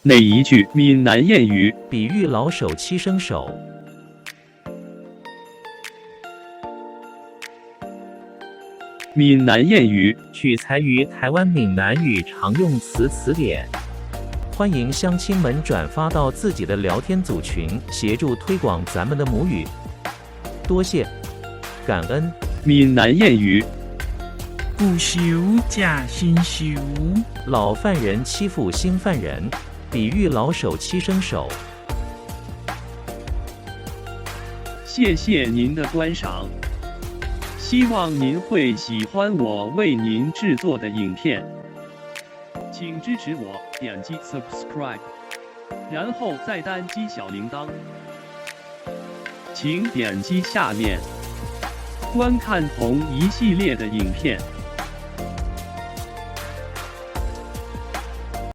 哪一句闽南谚语比喻老手七生熟？闽南谚语取材于台湾闽南语常用词词典。欢迎乡亲们转发到自己的聊天组群，协助推广咱们的母语。多谢，感恩。闽南谚语不修假新修，老犯人欺负新犯人，比喻老手七生熟。谢谢您的观赏，希望您会喜欢我为您制作的影片，请支持我，点击 subscribe， 然后再单击小铃铛，请点击下面观看同一系列的影片。